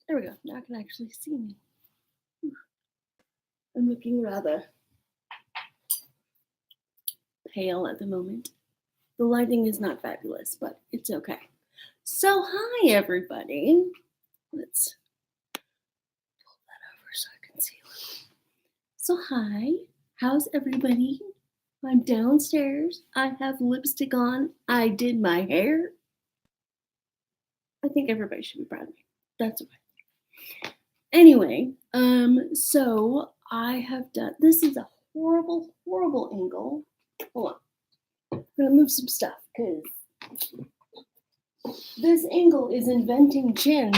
There we go. Now I can actually see me. I'm looking rather pale at the moment. The lighting is not fabulous, but it's okay. So, hi everybody. Let's pull that over so I can see a little. So, hi. How's everybody? I'm downstairs. I have lipstick on. I did my hair. I think everybody should be proud of me. That's okay. Anyway, so I have done, this is a horrible, horrible angle. Hold on. I'm gonna move some stuff because this angle is inventing chins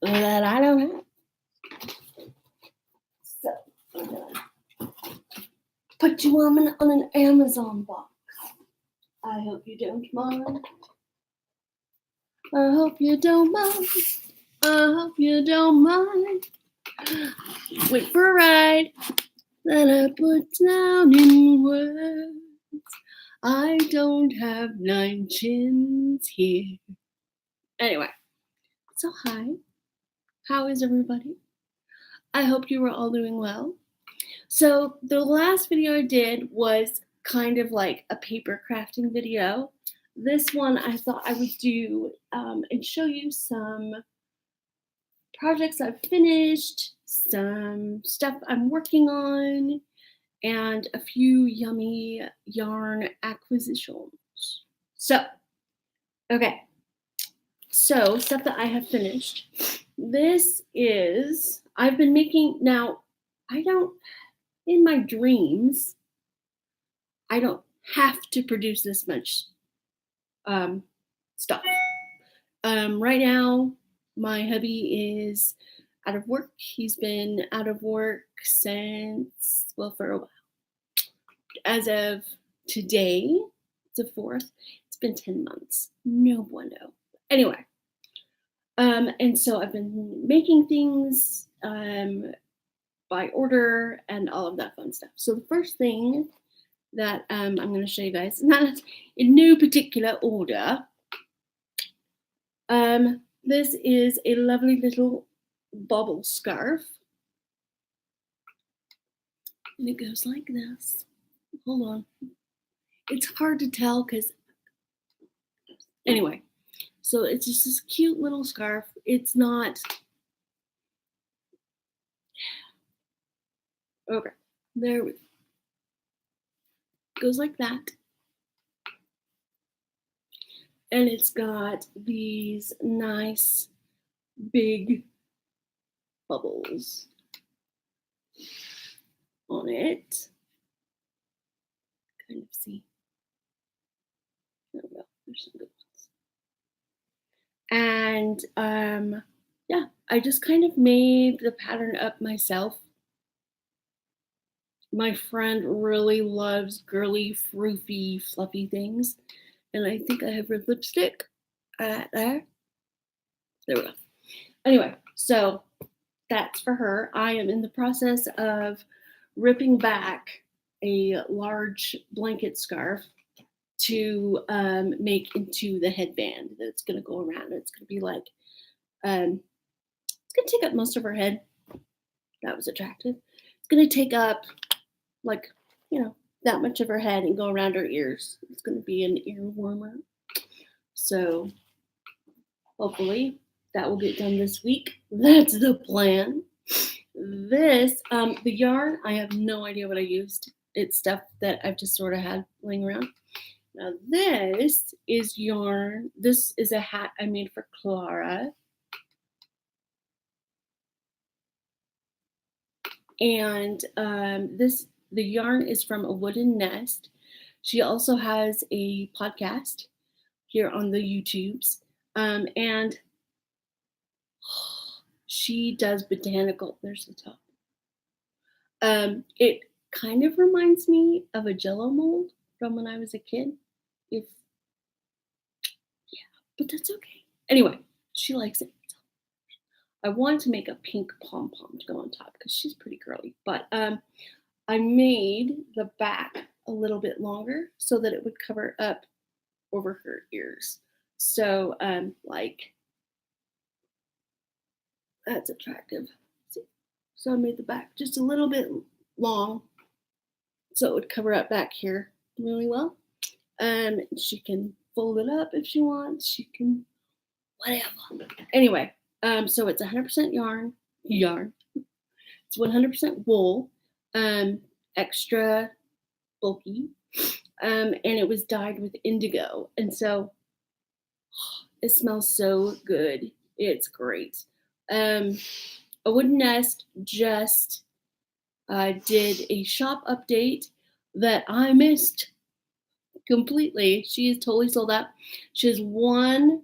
that I don't have. So I'm gonna put you on an Amazon box. I hope you don't mind. I hope you don't mind. I hope you don't mind. Wait for a ride that I put down in words. I don't have 9 chins here. Anyway, so hi. How is everybody? I hope you were all doing well. So the last video I did was kind of like a paper crafting video. This one I thought I would do and show you some projects I've finished, some stuff I'm working on, and a few yummy yarn acquisitions. So, okay. So, stuff that I have finished. This is, I've been making, now, in my dreams, I don't have to produce this much stuff. Right now, my hubby is out of work. He's been out of work since, well, for a while. As of today, the 4th, it's been 10 months. No bueno. Anyway, and so I've been making things by order and all of that fun stuff. So the first thing that I'm going to show you guys, not in no particular order, this is a lovely little bobble scarf. And it goes like this. Hold on. It's hard to tell because, anyway, so it's just this cute little scarf. It's not, okay, there we go. Goes like that. And it's got these nice big bubbles on it. Kind of see. There we go. There's some good ones. And yeah, I just kind of made the pattern up myself. My friend really loves girly, froofy, fluffy things. And I think I have red lipstick there. There we go. Anyway, so that's for her. I am in the process of ripping back a large blanket scarf to make into the headband that's going to go around. It's going to be like, it's going to take up most of her head. That was attractive. It's going to take up like, that much of her head and go around her ears. It's going to be an ear warmer. So hopefully that will get done this week. That's the plan. This, the yarn, I have no idea what I used. It's stuff that I've just sort of had laying around. Now this is yarn. This is a hat I made for Clara. And the yarn is from A Wooden Nest. She also has a podcast here on the YouTubes. And she does botanical. There's the top. It kind of reminds me of a Jello mold from when I was a kid. But that's okay. Anyway, she likes it. I wanted to make a pink pom-pom to go on top because she's pretty girly. But I made the back a little bit longer so that it would cover up over her ears. So like That's attractive. See? So I made the back just a little bit long so it would cover up back here really well. She can fold it up if she wants. She can whatever. Anyway, so it's 100% yarn. It's 100% wool, extra bulky, and it was dyed with indigo, and so it smells so good. It's great. A Wooden Nest just did a shop update that I missed completely. She is totally sold out. She has one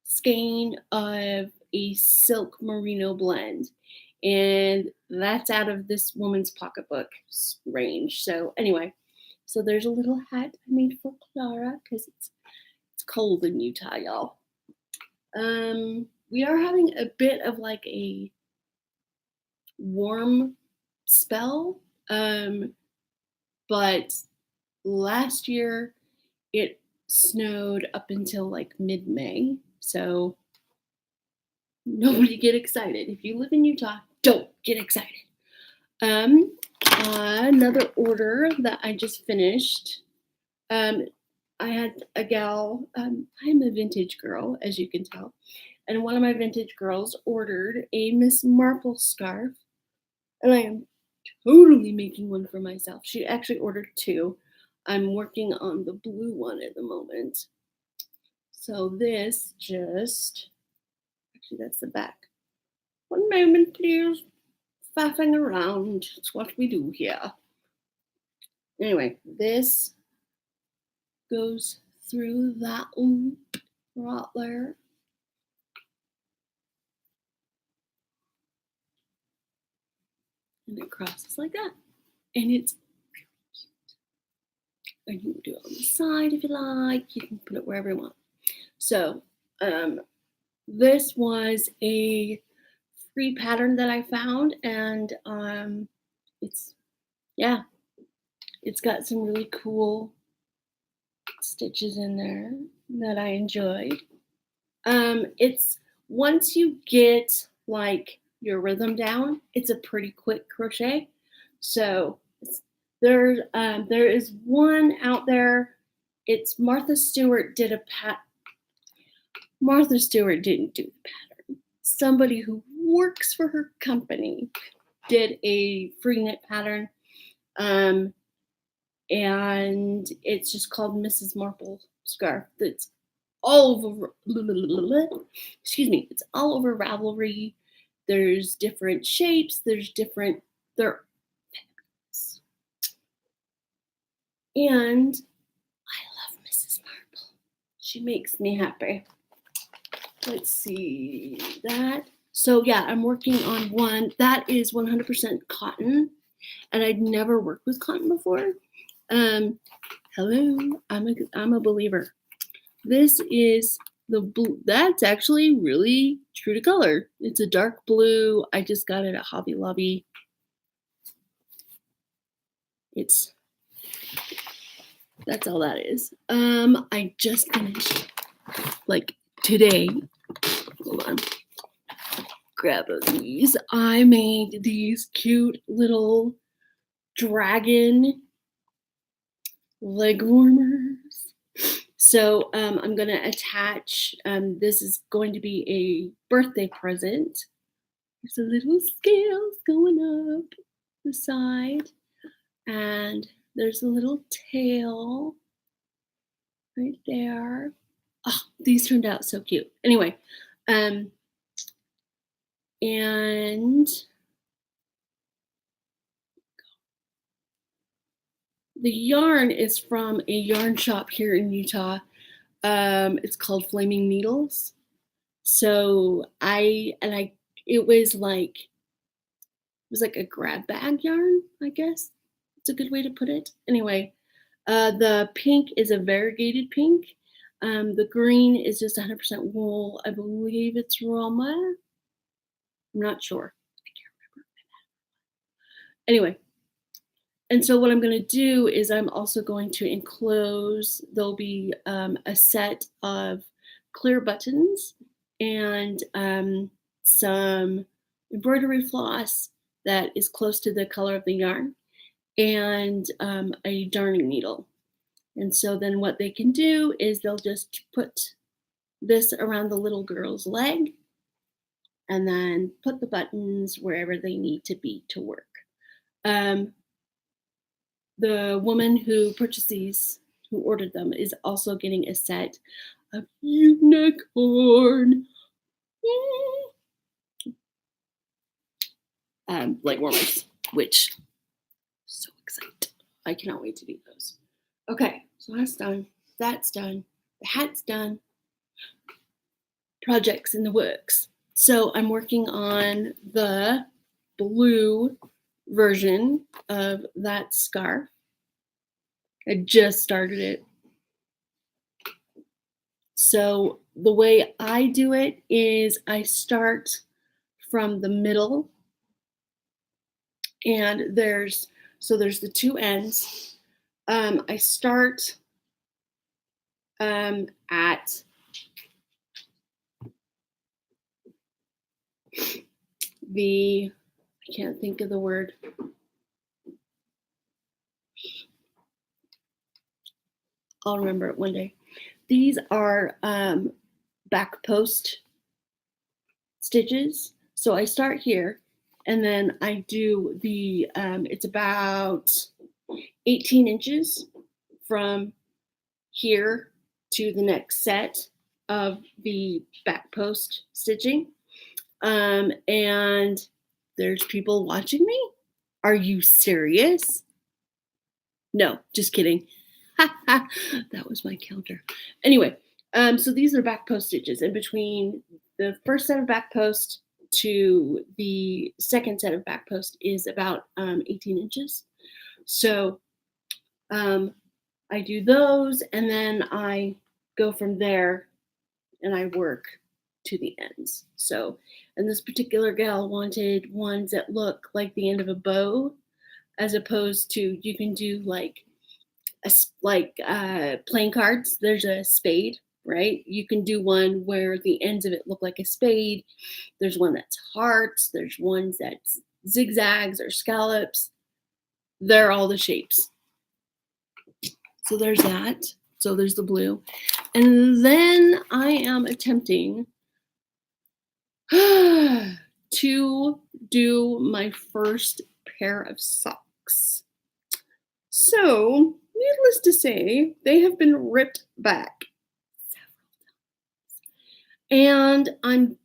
skein of a silk merino blend, and that's out of this woman's pocketbook range. So anyway, so there's a little hat I made for Clara because it's cold in Utah, y'all. We are having a bit of like a warm spell, but last year it snowed up until like mid-May, so nobody get excited. If you live in Utah, don't get excited. Another order that I just finished. I had a gal. I'm a vintage girl, as you can tell, and one of my vintage girls ordered a Miss Marple scarf, and I am totally making one for myself. She actually ordered two. I'm working on the blue one at the moment. So this just, actually that's the back. One moment, please. Faffing around. It's what we do here. Anyway, this goes through that loop right there. And it crosses like that. And it's really cute. And you can do it on the side if you like. You can put it wherever you want. So, this was a free pattern that I found, and it's got some really cool stitches in there that I enjoyed. It's once you get like your rhythm down, it's a pretty quick crochet. So there is one out there. It's Martha Stewart did a Martha Stewart didn't do the pattern. Somebody who works for her company did a free knit pattern. And it's just called Mrs. Marple scarf. That's all over, excuse me, it's all over Ravelry. There's different shapes, they're fabulous. And I love Mrs. Marple. She makes me happy. Let's see that. So yeah, I'm working on one that is 100% cotton, and I'd never worked with cotton before. Hello, I'm a believer. This is the blue. That's actually really true to color. It's a dark blue. I just got it at Hobby Lobby. That's all that is. I just finished like today. Hold on. Grab these. I made these cute little dragon leg warmers. So I'm going to attach, this is going to be a birthday present. There's a little scales going up the side, and there's a little tail right there. Oh, these turned out so cute. Anyway, and the yarn is from a yarn shop here in Utah. It's called Flaming Needles. So it was like a grab bag yarn, I guess. It's a good way to put it. Anyway, the pink is a variegated pink. The green is just 100% wool. I believe it's Roma. I'm not sure. I can't remember. Anyway, and so what I'm going to do is I'm also going to enclose, there'll be a set of clear buttons and some embroidery floss that is close to the color of the yarn, and a darning needle. And so then what they can do is they'll just put this around the little girl's leg and then put the buttons wherever they need to be to work. The woman who purchased these, who ordered them, is also getting a set of unicorn leg warmers, which so excited. I cannot wait to do those. Okay, so that's done. That's done. The hat's done. Projects in the works. So I'm working on the blue version of that scarf. I just started it. So the way I do it is I start from the middle, and there's the two ends. I start at I can't think of the word. I'll remember it one day. These are back post stitches. So I start here, and then I do the, it's about 18 inches from here to the next set of the back post stitching. And there's people watching me. Are you serious? No, just kidding. That was my counter. Anyway, so these are back post stitches, and between the first set of back post to the second set of back post is about 18 inches. So I do those, and then I go from there and I work to the ends. So, and this particular gal wanted ones that look like the end of a bow, as opposed to, you can do like playing cards. There's a spade, right? You can do one where the ends of it look like a spade. There's one that's hearts. There's ones that's zigzags or scallops. They're all the shapes. So there's that. So there's the blue. And then I am attempting to do my first pair of socks. So, needless to say, they have been ripped back several times. And I'm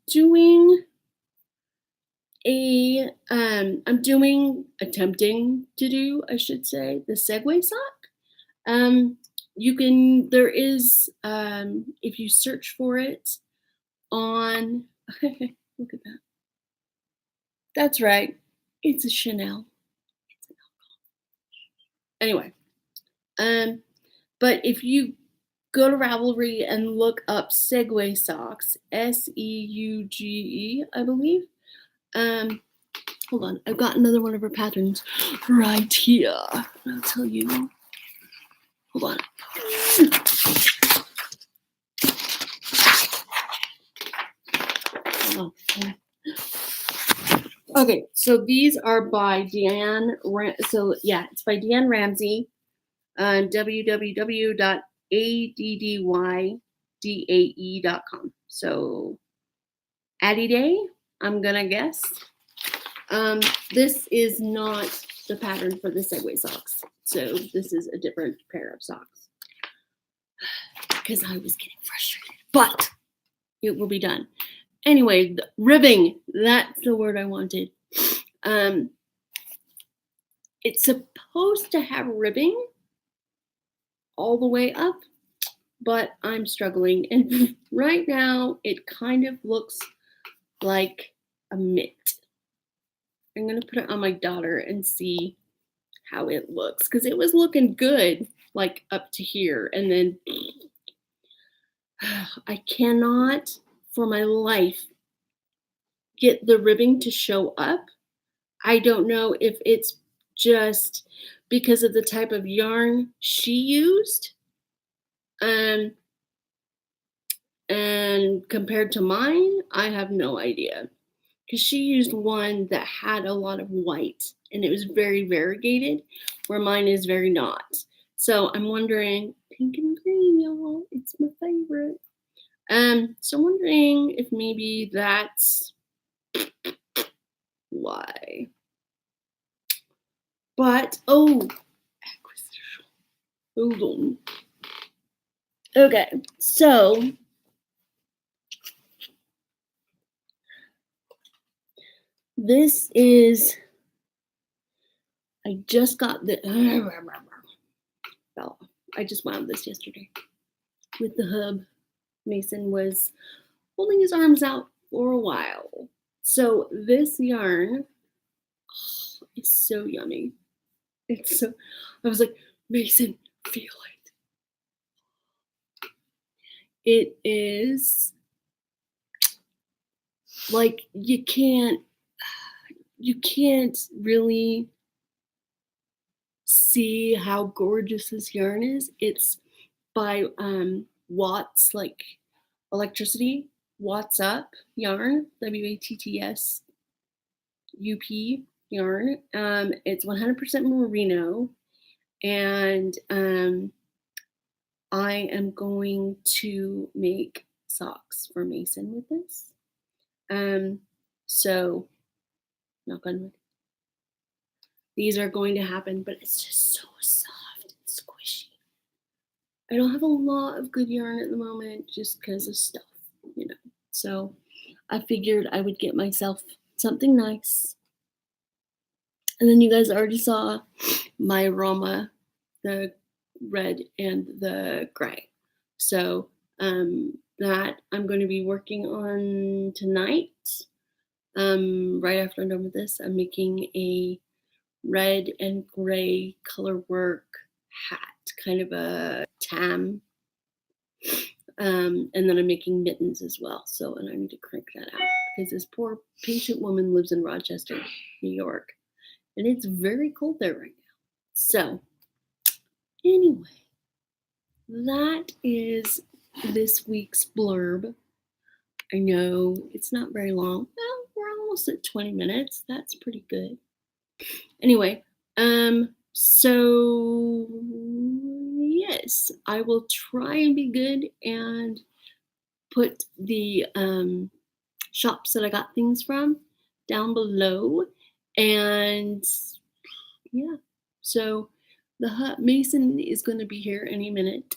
attempting to do, I should say, the Segway sock. There is, if you search for it on, look at that. That's right. It's a Chanel. Anyway, but if you go to Ravelry and look up Segway socks, Seuge, I believe. Hold on, I've got another one of her patterns right here. I'll tell you. Hold on. Okay, so these are by Deanne. So yeah, it's by Deanne Ramsey. www.addyddae.com. So Addie Day, I'm gonna guess. This is not the pattern for the Segway socks. So this is a different pair of socks. Because I was getting frustrated. But it will be done. Anyway, ribbing, that's the word I wanted. It's supposed to have ribbing all the way up, but I'm struggling. And right now, it kind of looks like a mitt. I'm going to put it on my daughter and see how it looks, because it was looking good, like up to here. And then I cannot, for my life, get the ribbing to show up. I don't know if it's just because of the type of yarn she used, and compared to mine, I have no idea. because she used one that had a lot of white and it was very variegated, where mine is very not. So I'm wondering, pink and green, y'all, it's my favorite. So I'm wondering if maybe that's why. But hold on. Okay, so this is, I just got the, well, I just wound this yesterday with the hub. Mason was holding his arms out for a while. So this yarn is so yummy. It's so, I was like, Mason, feel it. It is like you can't really see how gorgeous this yarn is. It's by Watts, like electricity, Watts Up yarn, WATTS UP yarn. It's 100% merino, and I am going to make socks for Mason with this. So knock on wood. These are going to happen, but it's just so soft and squishy. I don't have a lot of good yarn at the moment just because of stuff, you know. So I figured I would get myself something nice. And then you guys already saw my aroma, the red and the gray. So that I'm going to be working on tonight. Right after I'm done with this, I'm making a red and gray color work hat, kind of a tam. And then I'm making mittens as well. So, and I need to crank that out because this poor patient woman lives in Rochester, New York, and it's very cold there right now. So, anyway, that is this week's blurb. I know it's not very long. Well, we're almost at 20 minutes. That's pretty good. Anyway, so yes, I will try and be good and put the shops that I got things from down below. And yeah, so the Mason is going to be here any minute.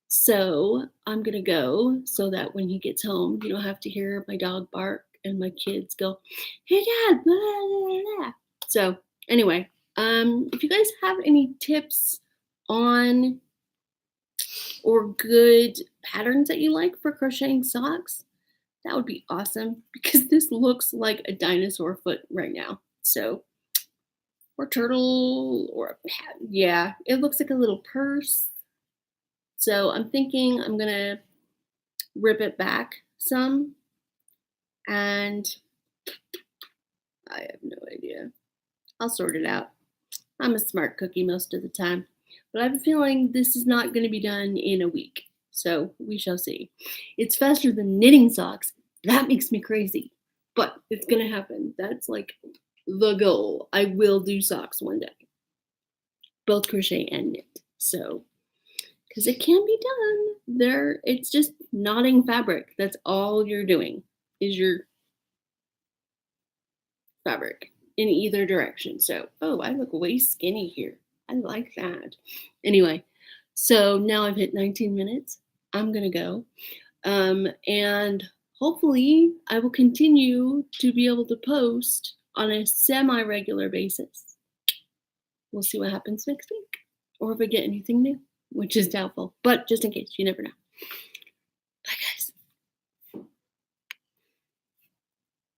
So I'm going to go so that when he gets home, you don't have to hear my dog bark and my kids go, hey, Dad, blah, blah, blah. So anyway, if you guys have any tips on or good patterns that you like for crocheting socks, that would be awesome because this looks like a dinosaur foot right now. So, or turtle, or a pat. Yeah, it looks like a little purse. So I'm thinking I'm gonna rip it back some, and I have no idea. I'll sort it out. I'm a smart cookie most of the time, but I have a feeling this is not going to be done in a week. So we shall see. It's faster than knitting socks. That makes me crazy, but it's going to happen. That's like the goal. I will do socks one day, both crochet and knit. So, because it can be done. It's just knotting fabric. That's all you're doing is your fabric in either direction. So, oh, I look way skinny here. I like that. Anyway, so now I've hit 19 minutes. I'm going to go. And hopefully I will continue to be able to post on a semi-regular basis. We'll see what happens next week or if I get anything new, which is doubtful, but just in case, you never know.